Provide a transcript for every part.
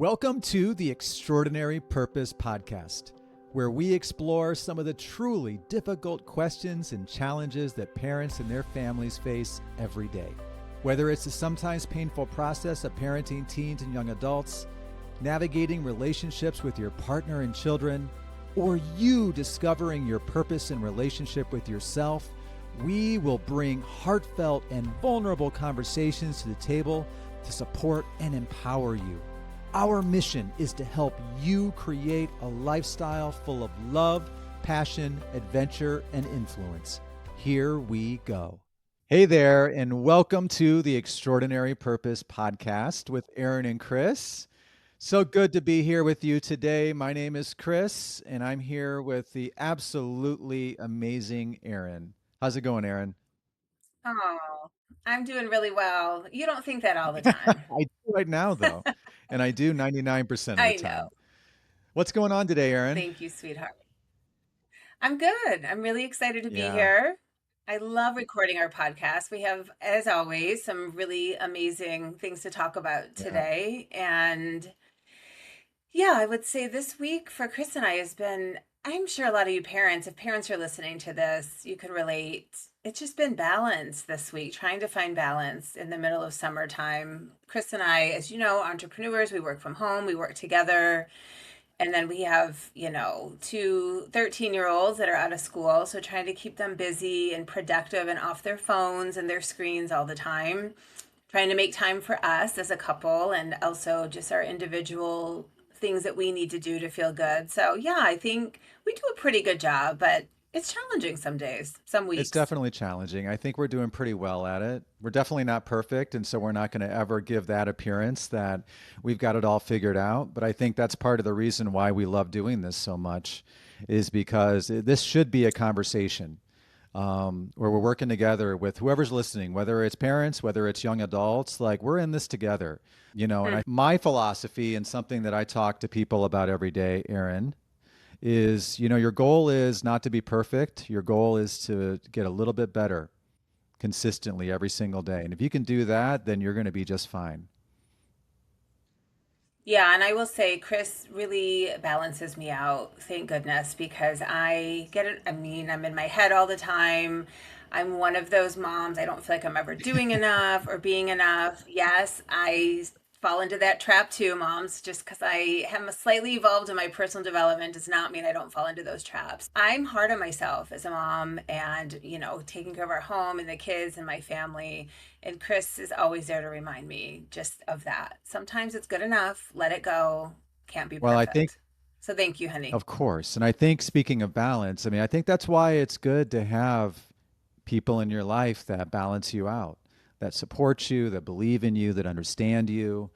Welcome to the Extraordinary Purpose Podcast, where we explore some of the truly difficult questions and challenges that parents and their families face every day. Whether it's the sometimes painful process of parenting teens and young adults, navigating relationships with your partner and children, or you discovering your purpose in relationship with yourself, we will bring heartfelt and vulnerable conversations to the table to support and empower you. Our mission is to help you create a lifestyle full of love, passion, adventure, and influence. Here we go. Hey there, and welcome to the Extraordinary Purpose Podcast with Erin and Chris. So good to be here with you today. My name is Chris, and I'm here with the absolutely amazing Erin. How's it going, Erin? Oh, I'm doing really well. You don't think that all the time. I do right now, though, and I do 99% of the I know. time. What's going on today, Erin? Thank you, sweetheart. I'm good. I'm really excited to be Yeah, here. I love recording our podcast. We have, as always, some really amazing things to talk about yeah. today. And yeah, I would say this week for Chris and I has been, I'm sure a lot of you parents, if parents are listening to this, you could relate. It's just been balance this week, trying to find balance in the middle of summertime. Chris and I, as you know, entrepreneurs, we work from home, we work together. And then we have, two 13-year-olds that are out of school. So trying to keep them busy and productive and off their phones and their screens all the time. Trying to make time for us as a couple and also just our individual things that we need to do to feel good. So yeah, I think we do a pretty good job, but it's challenging some days, some It's weeks. definitely challenging. I think we're doing pretty well at it. We're definitely not perfect, and so we're not going to ever give that appearance that we've got it all figured out. But I think that's part of the reason why we love doing this so much, is because this should be a conversation where we're working together with whoever's listening, whether it's parents, whether it's young adults. Like we're in this together, And my philosophy and something that I talk to people about every day, Erin, is your goal is not to be perfect. Your goal is to get a little bit better consistently every single day, and if you can do that, then you're going to be just fine. Yeah, and I will say Chris really balances me out, thank goodness, because I get it. I mean, I'm in my head all the time. I'm one of those moms. I don't feel like I'm ever doing enough or being enough. Yes, I fall into that trap too, moms. Just because I am slightly evolved in my personal development does not mean I don't fall into those traps. I'm hard on myself as a mom and, taking care of our home and the kids and my family. And Chris is always there to remind me just of that. Sometimes it's good enough. Let it go. Can't be Well, I think, perfect. So thank you, honey. of course, and I think speaking of balance, I mean, I think that's why it's good to have people in your life that balance you out, that support you, that believe in you, that understand you,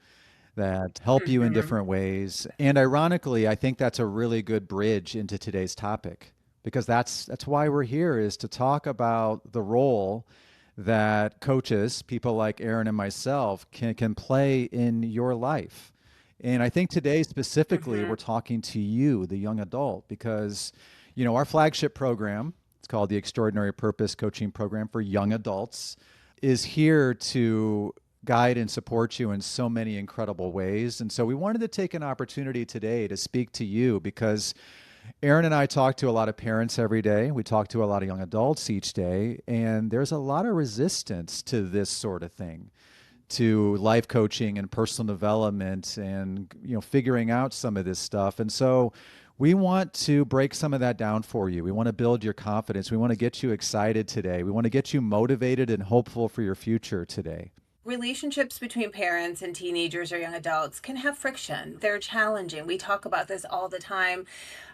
that help you in Hmm. different ways. And ironically, I think that's a really good bridge into today's topic, because that's why we're here, is to talk about the role that coaches, people like Erin and myself, can play in your life. And I think today specifically we're Hmm. talking to you, the young adult, because our flagship program, it's called the Extraordinary Purpose Coaching Program for Young Adults, is here to guide and support you in so many incredible ways. And so we wanted to take an opportunity today to speak to you, because Erin and I talk to a lot of parents every day. We talk to a lot of young adults each day, and there's a lot of resistance to this sort of thing, to life coaching and personal development, and figuring out some of this stuff. And so we want to break some of that down for you. We want to build your confidence. We want to get you excited today. We want to get you motivated and hopeful for your future today. Relationships between parents and teenagers or young adults can have friction. They're challenging. We talk about this all the time.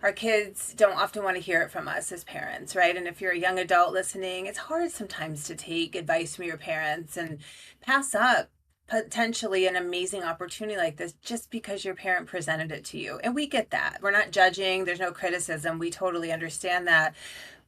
Our kids don't often want to hear it from us as parents, right? And if you're a young adult listening, it's hard sometimes to take advice from your parents and pass up potentially an amazing opportunity like this just because your parent presented it to you. And we get that. We're not judging, there's no criticism. We totally understand that.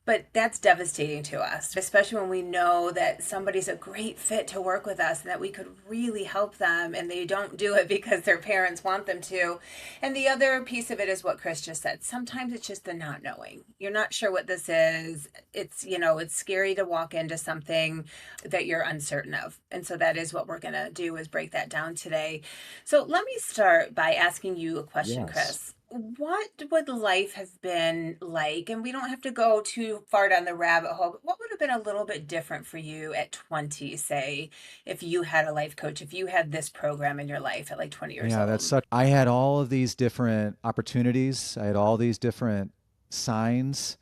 But that's devastating to us, especially when we know that somebody's a great fit to work with us and that we could really help them and they don't do it because their parents want them to. And the other piece of it is what Chris just said. Sometimes it's just the not knowing. You're not sure what this is. It's scary to walk into something that you're uncertain of. And so that is what we're going to do, is break that down today. So let me start by asking you a question, Yes. Chris. What would life have been like? And we don't have to go too far down the rabbit hole, but what would have been a little bit different for you at 20, say, if you had a life coach, if you had this program in your life at like 20 years Yeah, that's old? such. I had all of these different opportunities. I had all these different signs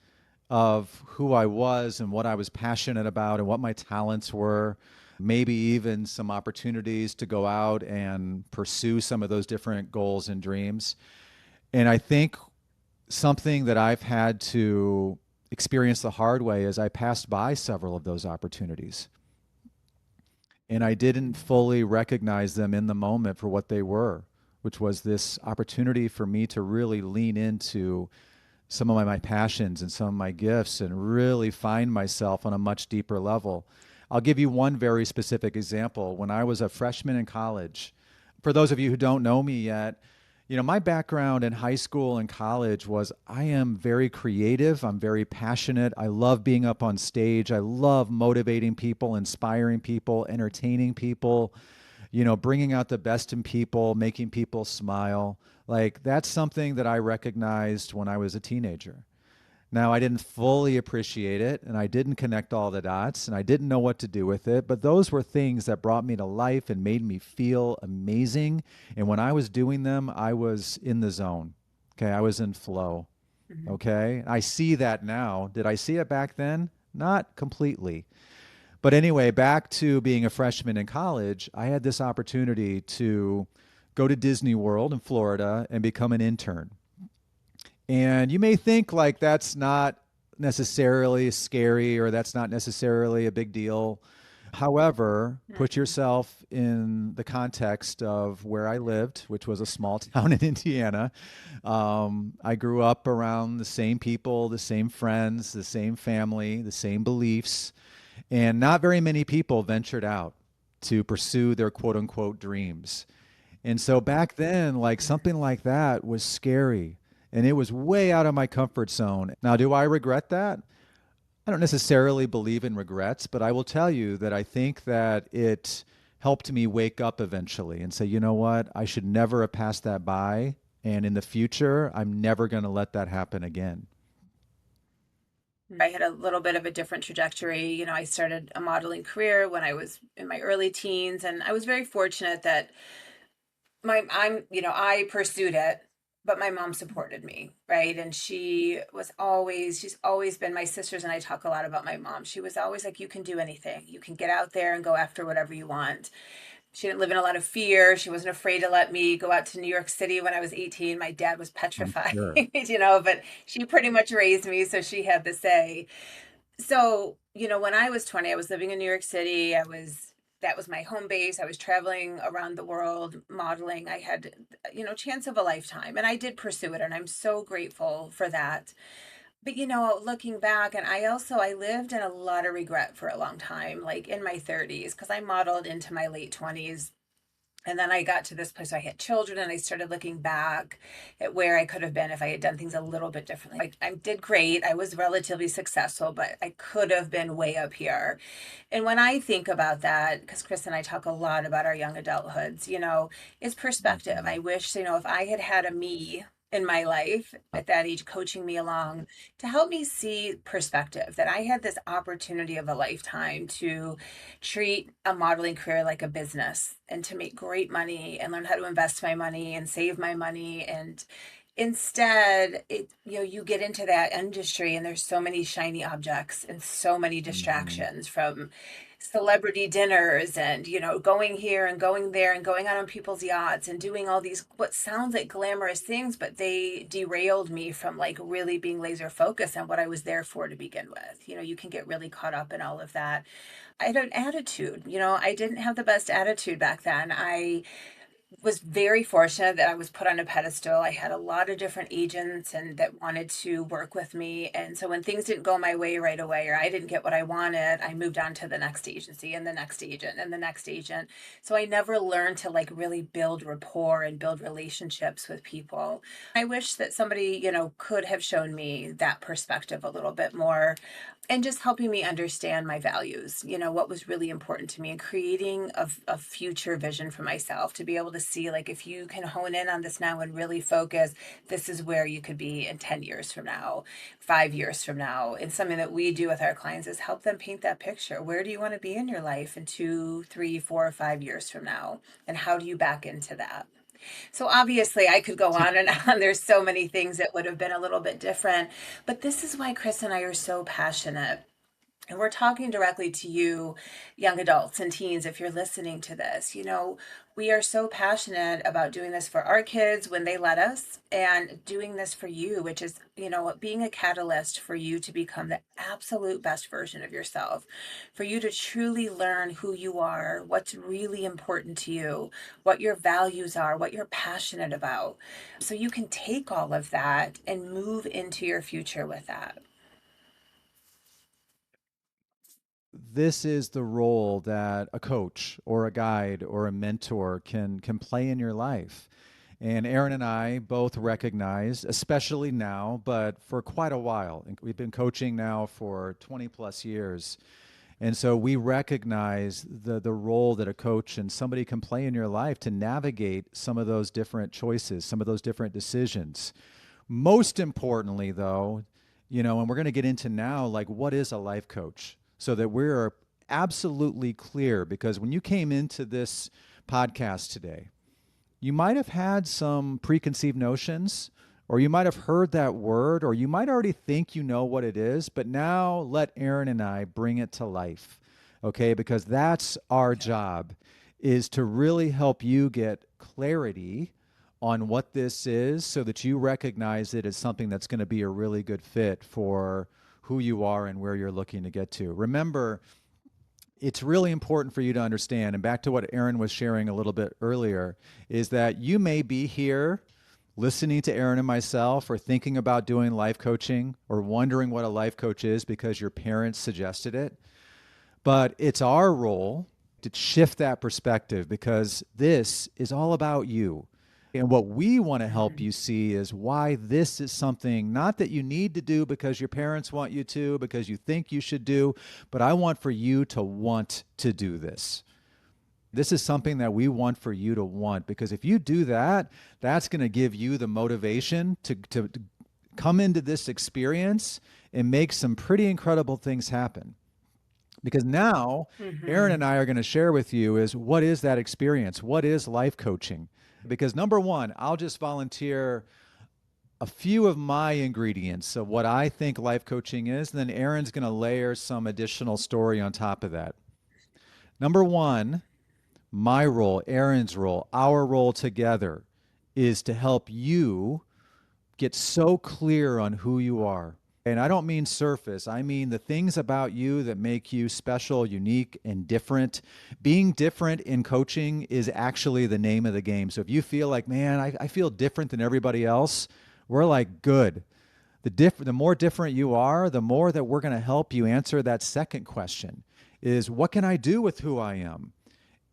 of who I was and what I was passionate about and what my talents were. Maybe even some opportunities to go out and pursue some of those different goals and dreams. And I think something that I've had to experience the hard way is I passed by several of those opportunities and I didn't fully recognize them in the moment for what they were, which was this opportunity for me to really lean into some of my passions and some of my gifts and really find myself on a much deeper level. I'll give you one very specific example. When I was a freshman in college, for those of you who don't know me yet, my background in high school and college was I am very creative. I'm very passionate. I love being up on stage. I love motivating people, inspiring people, entertaining people, bringing out the best in people, making people smile. Like that's something that I recognized when I was a teenager. Now, I didn't fully appreciate it and I didn't connect all the dots and I didn't know what to do with it, but those were things that brought me to life and made me feel amazing. And when I was doing them, I was in the zone. Okay. I was in flow. Mhm. Okay. I see that now. Did I see it back then? Not completely. But anyway, back to being a freshman in college, I had this opportunity to go to Disney World in Florida and become an intern. And you may think like that's not necessarily scary or that's not necessarily a big deal. However, put Mhm. yourself in the context of where I lived, which was a small town in Indiana. I grew up around the same people, the same friends, the same family, the same beliefs, and not very many people ventured out to pursue their quote unquote dreams. And so back then, like something like that was scary and it was way out of my comfort zone. Now, do I regret that? I don't necessarily believe in regrets, but I will tell you that I think that it helped me wake up eventually and say, you know what? I should never have passed that by. And in the future, I'm never going to let that happen again. I had a little bit of a different trajectory. I started a modeling career when I was in my early teens, and I was very fortunate that I pursued it, but my mom supported me, right? And she's always been, my sisters and I talk a lot about my mom. She was always like, you can do anything. You can get out there and go after whatever you want. She didn't live in a lot of fear. She wasn't afraid to let me go out to New York City when I was 18. My dad was I'm petrified, sure. but she pretty much raised me, so she had the say. So, when I was 20, I was living in New York City. That was my home base. I was traveling around the world modeling. I had, chance of a lifetime and I did pursue it. And I'm so grateful for that. But, looking back, and I lived in a lot of regret for a long time, like in my 30s, because I modeled into my late 20s, and then I got to this place where I had children and I started looking back at where I could have been if I had done things a little bit differently. Like I did great. I was relatively successful, but I could have been way up here. And when I think about that, because Chris and I talk a lot about our young adulthoods, is perspective. Mhm. I wish, if I had had a me in my life at that age coaching me along to help me see perspective, that I had this opportunity of a lifetime to treat a modeling career like a business and to make great money and learn how to invest my money and save my money. And instead, you get into that industry and there's so many shiny objects and so many Mhm. distractions, from celebrity dinners and going here and going there and going out on people's yachts and doing all these what sounds like glamorous things, but they derailed me from like really being laser focused on what I was there for to begin with. You can get really caught up in all of that. I had an attitude. I didn't have the best attitude back then. I was very fortunate that I was put on a pedestal. I had a lot of different agents and that wanted to work with me. And so when things didn't go my way right away or I didn't get what I wanted, I moved on to the next agency and the next agent and the next agent. So I never learned to like really build rapport and build relationships with people. I wish that somebody, could have shown me that perspective a little bit more and just helping me understand my values, what was really important to me and creating a future vision for myself to be able to see, like, if you can hone in on this now and really focus, this is where you could be in 10 years from now, 5 years from now. And something that we do with our clients is help them paint that picture. Where do you want to be in your life in 2, 3, 4, 5 years from now? And how do you back into that? So obviously, I could go on and on. There's so many things that would have been a little bit different. But this is why Chris and I are so passionate. And we're talking directly to you, young adults and teens, if you're listening to this. We are so passionate about doing this for our kids when they let us and doing this for you, which is, being a catalyst for you to become the absolute best version of yourself, for you to truly learn who you are, what's really important to you, what your values are, what you're passionate about. So you can take all of that and move into your future with that. This is the role that a coach or a guide or a mentor can play in your life. And Erin and I both recognize, especially now, but for quite a while, and we've been coaching now for 20 plus years. And so we recognize the role that a coach and somebody can play in your life to navigate some of those different choices, some of those different decisions. Most importantly, though, and we're going to get into now, like, what is a life coach? So that we're absolutely clear, because when you came into this podcast today, you might have had some preconceived notions, or you might have heard that word, or you might already think you know what it is, but now let Erin and I bring it to life, okay? Because that's our job, is to really help you get clarity on what this is so that you recognize it as something that's going to be a really good fit for who you are and where you're looking to get to. Remember, it's really important for you to understand, and back to what Erin was sharing a little bit earlier, is that you may be here listening to Erin and myself or thinking about doing life coaching or wondering what a life coach is because your parents suggested it. But it's our role to shift that perspective, because this is all about you. And what we want to help Mhm. you see is why this is something not that you need to do because your parents want you to, because you think you should do, but I want for you to want to do this. This is something that we want for you to want, because if you do that, that's going to give you the motivation to come into this experience and make some pretty incredible things happen. Because now, Erin and Mhm. I are going to share with you is what is that experience? What is life coaching? Because number one, I'll just volunteer a few of my ingredients of what I think life coaching is. And then Erin's going to layer some additional story on top of that. Number one, my role, Erin's role, our role together is to help you get so clear on who you are. And I don't mean surface. I mean the things about you that make you special, unique, and different. Being different in coaching is actually the name of the game. So if you feel like, man, I feel different than everybody else, we're like, good. The more different you are, the more that we're going to help you answer that second question is, what can I do with who I am?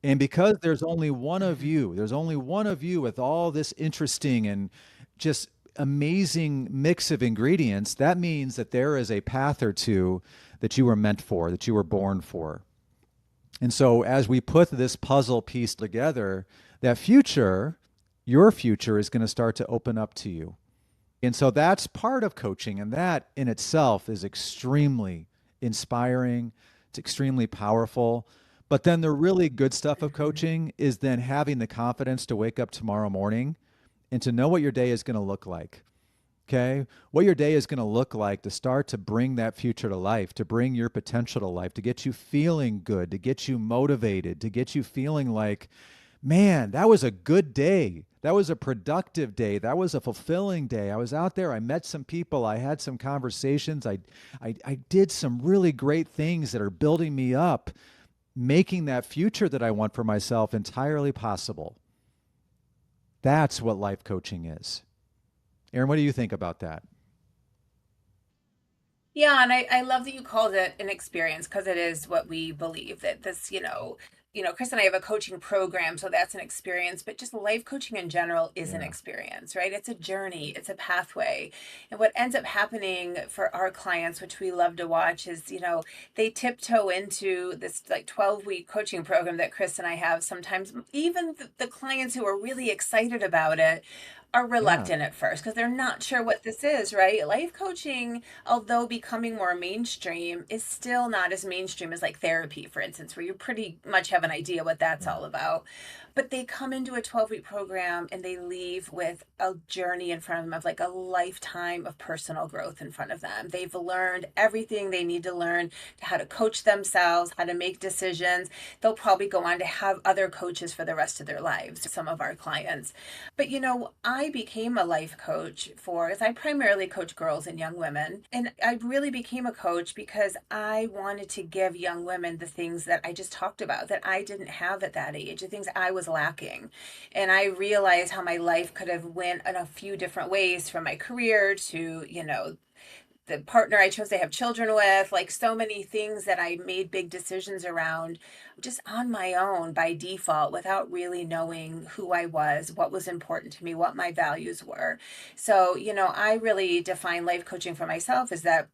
And because there's only one of Mhm. you, there's only one of you with all this interesting and just amazing mix of ingredients, that means that there is a path or two that you were meant for, that you were born for. And so as we put this puzzle piece together, that future, your future is going to start to open up to you. And so that's part of coaching. And that in itself is extremely inspiring. It's extremely powerful. But then the really good stuff of Mhm. coaching is then having the confidence to wake up tomorrow morning and to know what your day is going to look like. Okay. What your day is going to look like to start to bring that future to life, to bring your potential to life, to get you feeling good, to get you motivated, to get you feeling like, man, that was a good day. That was a productive day. That was a fulfilling day. I was out there. I met some people. I had some conversations. I did some really great things that are building me up, making that future that I want for myself entirely possible. That's what life coaching is. Erin, what do you think about that? Yeah, and I love that you called it an experience because it is what we believe that this, Chris and I have a coaching program, so that's an experience, but just life coaching in general is an Yeah. experience, right? It's a journey, it's a pathway. And what ends up happening for our clients, which we love to watch, is, they tiptoe into this like 12-week coaching program that Chris and I have. Sometimes even the clients who are really excited about it are Yeah. reluctant at first because they're not sure what this is, right? Life coaching, although becoming more mainstream, is still not as mainstream as like therapy, for instance, where you pretty much have an idea what that's Yeah. all about. But they come into a 12-week program and they leave with a journey in front of them of like a lifetime of personal growth in front of them. They've learned everything they need to learn to how to coach themselves, how to make decisions. They'll probably go on to have other coaches for the rest of their lives, some of our clients. But I became a life coach as I primarily coach girls and young women. And I really became a coach because I wanted to give young women the things that I just talked about that I didn't have at that age, the things I was lacking. And I realized how my life could have went in a few different ways, from my career to, the partner I chose to have children with, like so many things that I made big decisions around just on my own by default without really knowing who I was, what was important to me, what my values were. So, I really define life coaching for myself is that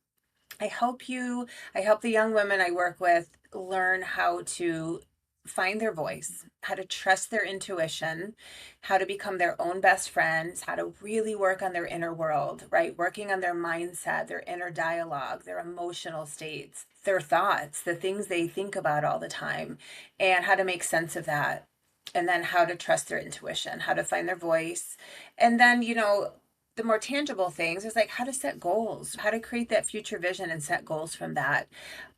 I help you, I help the young women I work with learn how to find their voice, how to trust their intuition, how to become their own best friends, how to really work on their inner world, right? Working on their mindset, their inner dialogue, their emotional states, their thoughts, the things they think about all the time, and how to make sense of that. And then how to trust their intuition, how to find their voice. And then, the more tangible things is like how to set goals, how to create that future vision and set goals from that,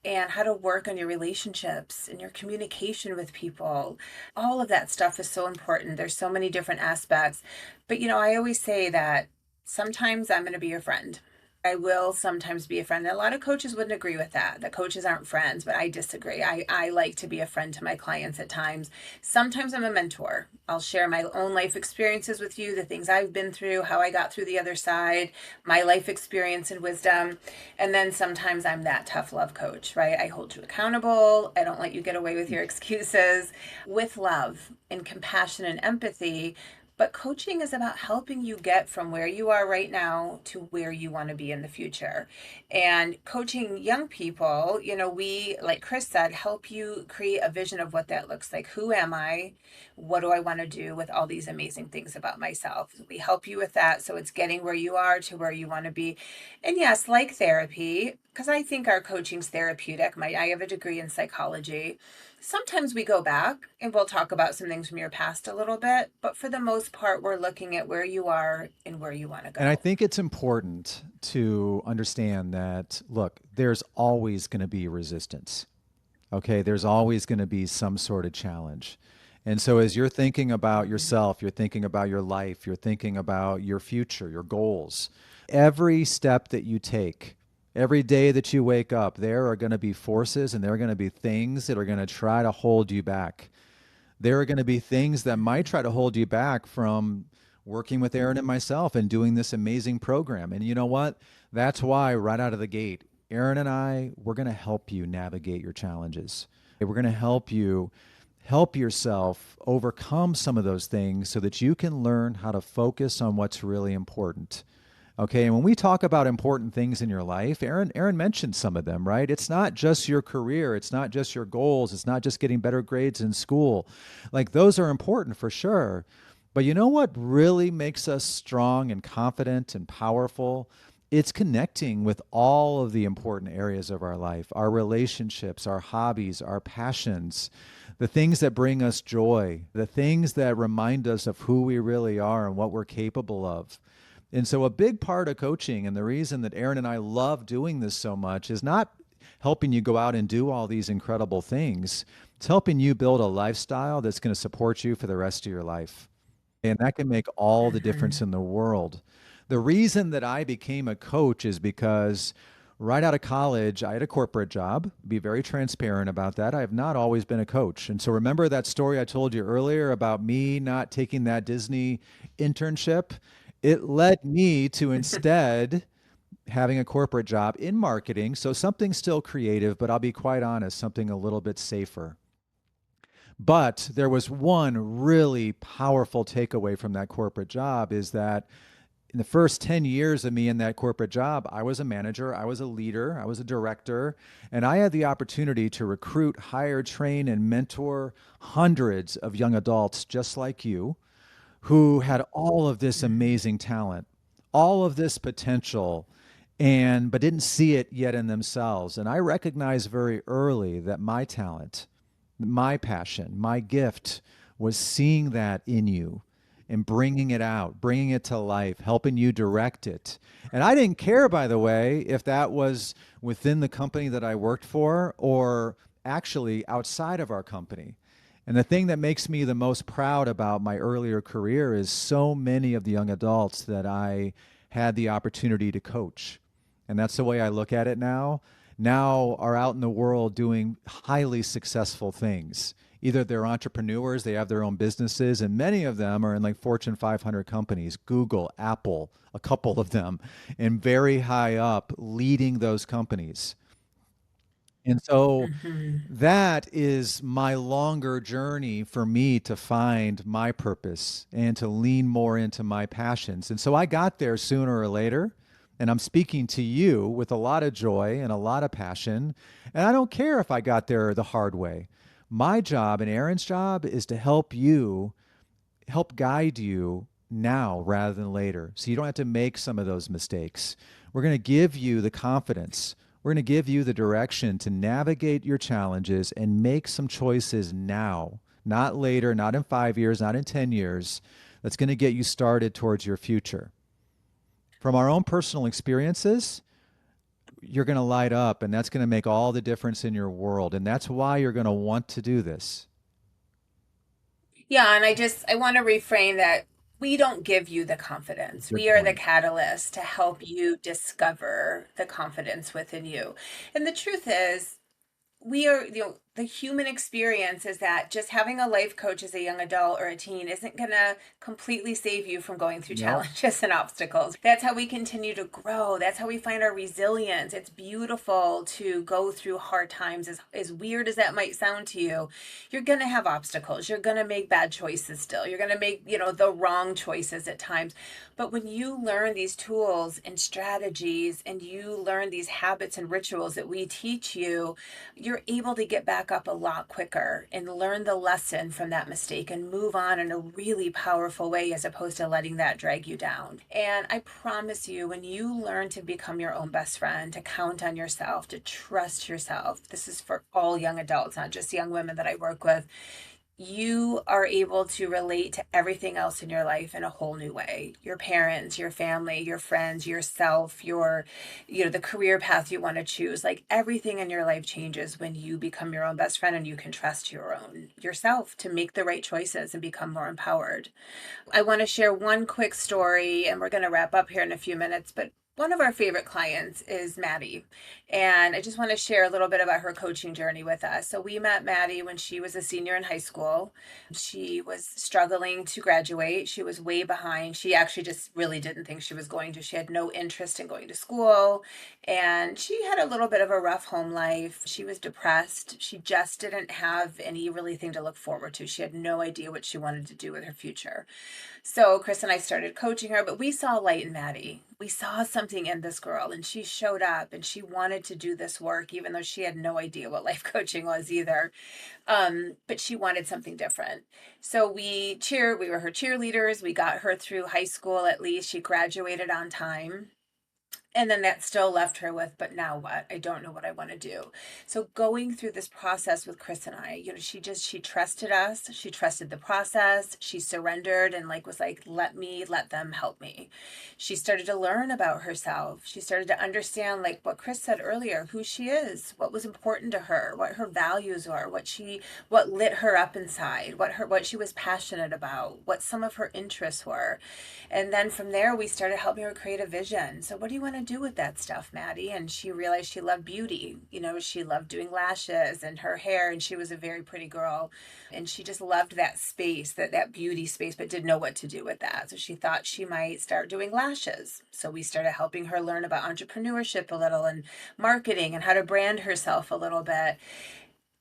and how to work on your relationships and your communication with people. All of that stuff is so important. There's so many different aspects. But, I always say that sometimes I'm going to be your friend. I will sometimes be a friend. And a lot of coaches wouldn't agree with that. That coaches aren't friends, but I disagree. I like to be a friend to my clients at times. Sometimes I'm a mentor. I'll share my own life experiences with you, the things I've been through, how I got through the other side, my life experience and wisdom. And then sometimes I'm that tough love coach, right? I hold you accountable. I don't let you get away with your excuses, with love and compassion and empathy. But coaching is about helping you get from where you are right now to where you want to be in the future. And coaching young people, we, like Chris said, help you create a vision of what that looks like. Who am I? What do I want to do with all these amazing things about myself? We help you with that. So it's getting where you are to where you want to be. And yes, like therapy, because I think our coaching's therapeutic. I have a degree in psychology. Sometimes we go back and we'll talk about some things from your past a little bit, but for the most part, we're looking at where you are and where you want to And I go. think it's important to understand that, look, there's always going to be resistance. Okay. There's always going to be some sort of challenge. And so, as you're thinking about Mhm. yourself, you're thinking about your life, you're thinking about your future, your goals, every step that you take, every day that you wake up, there are going to be forces and there are going to be things that are going to try to hold you back. There are going to be things that might Mhm. try to hold you back from working with Erin and myself and doing this amazing program. And you know what? That's why, right out of the gate, Erin and I, we're going to help you navigate your challenges. We're going to help you help yourself overcome some of those things so that you can learn how to focus on what's really important. Okay, and when we talk about important things in your life, Erin mentioned some of them, right? It's not just your career, it's not just your goals, it's not just getting better grades in school. Like those are important for sure. But you know what really makes us strong and confident and powerful? It's connecting with all of the important areas of our life, our relationships, our hobbies, our passions, the things that bring us joy, the things that remind us of who we really are and what we're capable of. And so, a big part of coaching, and the reason that Erin and I love doing this so much, is not helping you go out and do all these incredible things. It's helping you build a lifestyle that's going to support you for the rest of your life. And that can make all the difference Mhm. in the world. The reason that I became a coach is because Right out of college, I had a corporate job. Be very transparent about that. I have not always been a coach. And so remember that story I told you earlier about me not taking that Disney internship? It led me to instead having a corporate job in marketing. So something still creative, but I'll be quite honest, something a little bit safer. But there was one really powerful takeaway from that corporate job is that in the first 10 years of me in that corporate job, I was a manager, I was a leader, I was a director, and I had the opportunity to recruit, hire, train, and mentor hundreds of young adults just like you who had all of this amazing talent, all of this potential, and but didn't see it yet in themselves. And I recognized very early that my talent, my passion, my gift was seeing that in you and bringing it out, bringing it to life, helping you direct it. And I didn't care, by the way, if that was within the company that I worked for or actually outside of our company. And the thing that makes me the most proud about my earlier career is so many of the young adults that I had the opportunity to coach. And that's the way I look at it now are out in the world doing highly successful things. Either they're entrepreneurs, they have their own businesses, and many of them are in like Fortune 500 companies, Google, Apple, a couple of them, and very high up leading those companies. And so Hmm. that is my longer journey for me to find my purpose and to lean more into my passions. And so I got there sooner or later. And I'm speaking to you with a lot of joy and a lot of passion. And I don't care if I got there the hard way. My job and Erin's job is to help you, help guide you now rather than later. So you don't have to make some of those mistakes. We're going to give you the confidence. We're going to give you the direction to navigate your challenges and make some choices now, not later, not in 5 years, not in 10 years. That's going to get you started towards your future. From our own personal experiences, you're going to light up, and that's going to make all the difference in your world. And that's why you're going to want to do this. Yeah, and I want to reframe that we don't give you the confidence. Good We are the point. catalyst to help you discover the confidence within you. And the truth is, we are, the human experience is that just having a life coach as a young adult or a teen isn't going to completely save you from going through No, challenges and obstacles. That's how we continue to grow. That's how we find our resilience. It's beautiful to go through hard times. As weird as that might sound to you, you're going to have obstacles. You're going to make bad choices still. You're going to make, the wrong choices at times. But when you learn these tools and strategies and you learn these habits and rituals that we teach you, you're able to get back up a lot quicker and learn the lesson from that mistake and move on in a really powerful way as opposed to letting that drag you down. And I promise you, when you learn to become your own best friend, to count on yourself, to trust yourself, this is for all young adults, not just young women that I work with, you are able to relate to everything else in your life in a whole new way. Your parents, your family, your friends, yourself, the career path you want to choose. Like everything in your life changes when you become your own best friend and you can trust yourself to make the right choices and become more empowered. I want to share one quick story and we're going to wrap up here in a few minutes, but one of our favorite clients is Maddie. And I just want to share a little bit about her coaching journey with us. So we met Maddie when she was a senior in high school. She was struggling to graduate. She was way behind. She actually just really didn't think she was going to. She had no interest in going to school. And she had a little bit of a rough home life. She was depressed. She just didn't have any really thing to look forward to. She had no idea what she wanted to do with her future. So Chris and I started coaching her, but we saw light in Maddie. We saw something in this girl, and she showed up and she wanted to do this work, even though she had no idea what life coaching was either. But she wanted something different. So we were her cheerleaders. We got her through high school at least. She graduated on time. And then that still left her with, but now what? I don't know what I want to do. So going through this process with Chris and I, she trusted us. She trusted the process. She surrendered and was like, let them help me. She started to learn about herself. She started to understand what Chris said earlier, who she is, what was important to her, what her values are, what lit her up inside, what she was passionate about, what some of her interests were. And then from there, we started helping her create a vision. So what do you want to do with that stuff, Maddie. And she realized she loved beauty. She loved doing lashes and her hair, and she was a very pretty girl. And she just loved that space, that beauty space, but didn't know what to do with that. So she thought she might start doing lashes. So we started helping her learn about entrepreneurship a little and marketing and how to brand herself a little bit.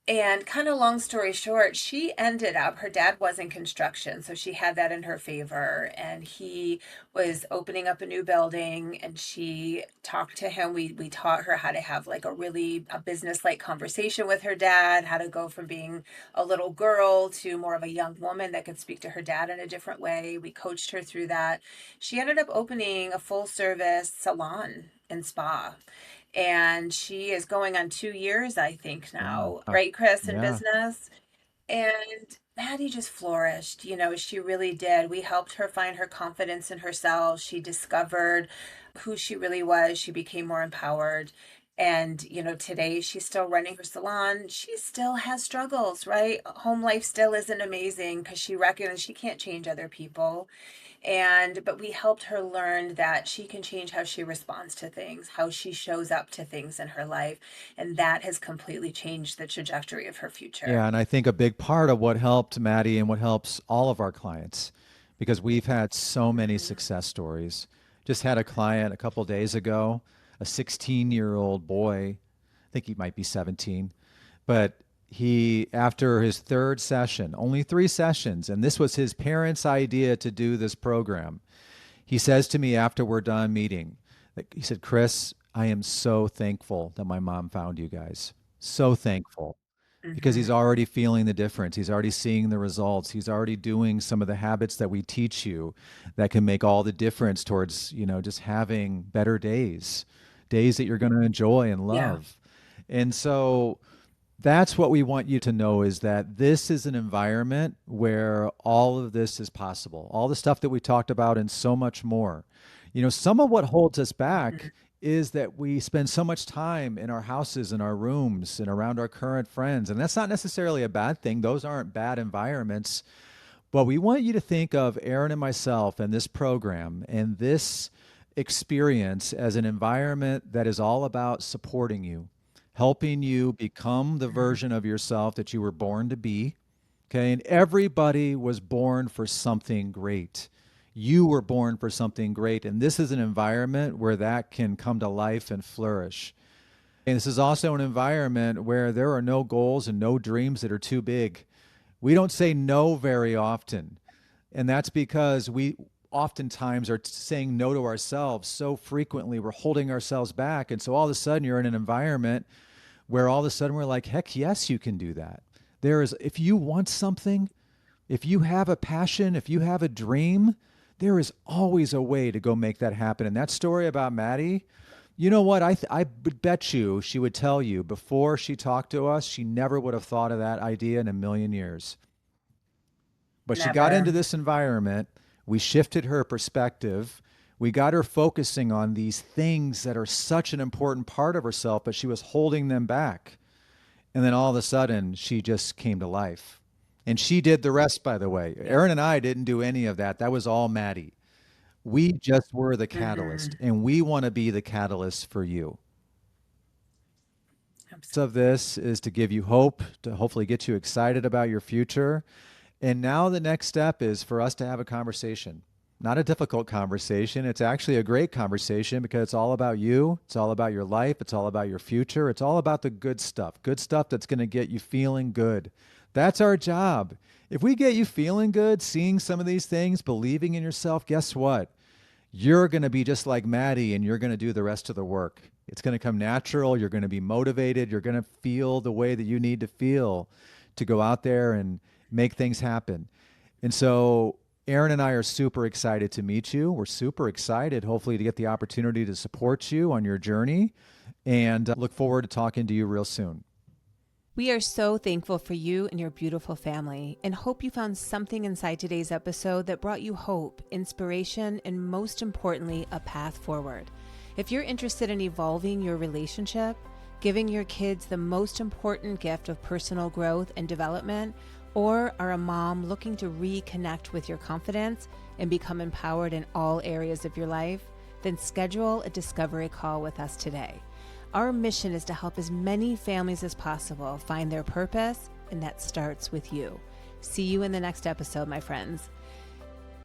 And kind of long story short, she ended up, her dad was in construction, so she had that in her favor. And he was opening up a new building, and she talked to him. We taught her how to have like a business-like conversation with her dad, how to go from being a little girl to more of a young woman that could speak to her dad in a different way. We coached her through that. She ended up opening a full-service salon and spa. And she is going on 2 years, I think Wow. now, right, Chris, in Yeah. business. And Maddie just flourished. She really did. We helped her find her confidence in herself. She discovered who she really was. She became more empowered. And, today she's still running her salon. She still has struggles, right? Home life still isn't amazing because she recognizes she can't change other people. But we helped her learn that she can change how she responds to things, how she shows up to things in her life. And that has completely changed the trajectory of her Yeah, future. and I think a big part of what helped Maddie and what helps all of our clients, because we've had so many Mhm. success stories. Just had a client a couple days ago, a 16-year-old boy, I think he might be 17, but he, after his third session, only 3 sessions, and this was his parents' idea to do this program. He says to me after we're done meeting, he said, Chris, I am so thankful that my mom found you guys. So thankful because he's Mhm. already feeling the difference. He's already seeing the results. He's already doing some of the habits that we teach you that can make all the difference towards, just having better days, days that you're going to enjoy and Yeah. love. And so that's what we want you to know is that this is an environment where all of this is possible. All the stuff that we talked about and so much more. Some of what holds us Mhm. back is that we spend so much time in our houses, in our rooms, and around our current friends. And that's not necessarily a bad thing. Those aren't bad environments. But we want you to think of Erin and myself and this program and this experience as an environment that is all about supporting you, helping you become the Mhm. version of yourself that you were born to be. Okay. And everybody was born for something great. You were born for something great. And this is an environment where that can come to life and flourish. And this is also an environment where there are no goals and no dreams that are too big. We don't say no very often. And that's because we oftentimes are saying no to ourselves so frequently. We're holding ourselves back. And so all of a sudden, you're in an environment where all of a sudden we're like, heck yes, you can do that. If you want something, if you have a passion, if you have a dream, there is always a way to go make that happen. And that story about Maddie, you know what? I would bet you she would tell you before she talked to us, she never would have thought of that idea in a million years. But she got into Never. this environment. We shifted her perspective. We got her focusing on these things that are such an important part of herself, but she was holding them back. And then all of a sudden, she just came to life. And she did the rest, by the way. Yeah. Erin and I didn't do any of that. That was all Maddie. We just were the catalyst, Mhm. and we want to be the catalyst for you. Of Absolutely. this is to give you hope, to hopefully get you excited about your future. And now the next step is for us to have a conversation. Not a difficult conversation. It's actually a great conversation because it's all about you. It's all about your life. It's all about your future. It's all about the good stuff that's going to get you feeling good. That's our job. If we get you feeling good, seeing some of these things, believing in yourself, guess what? You're going to be just like Maddie and you're going to do the rest of the work. It's going to come natural. You're going to be motivated. You're going to feel the way that you need to feel to go out there and make things happen. And so, Erin and I are super excited to meet you. We're super excited, hopefully, to get the opportunity to support you on your journey and look forward to talking to you real soon. We are so thankful for you and your beautiful family and hope you found something inside today's episode that brought you hope, inspiration, and most importantly, a path forward. If you're interested in evolving your relationship, giving your kids the most important gift of personal growth and development, or are a mom looking to reconnect with your confidence and become empowered in all areas of your life, then schedule a discovery call with us today. Our mission is to help as many families as possible find their purpose, and that starts with you. See you in the next episode, my friends.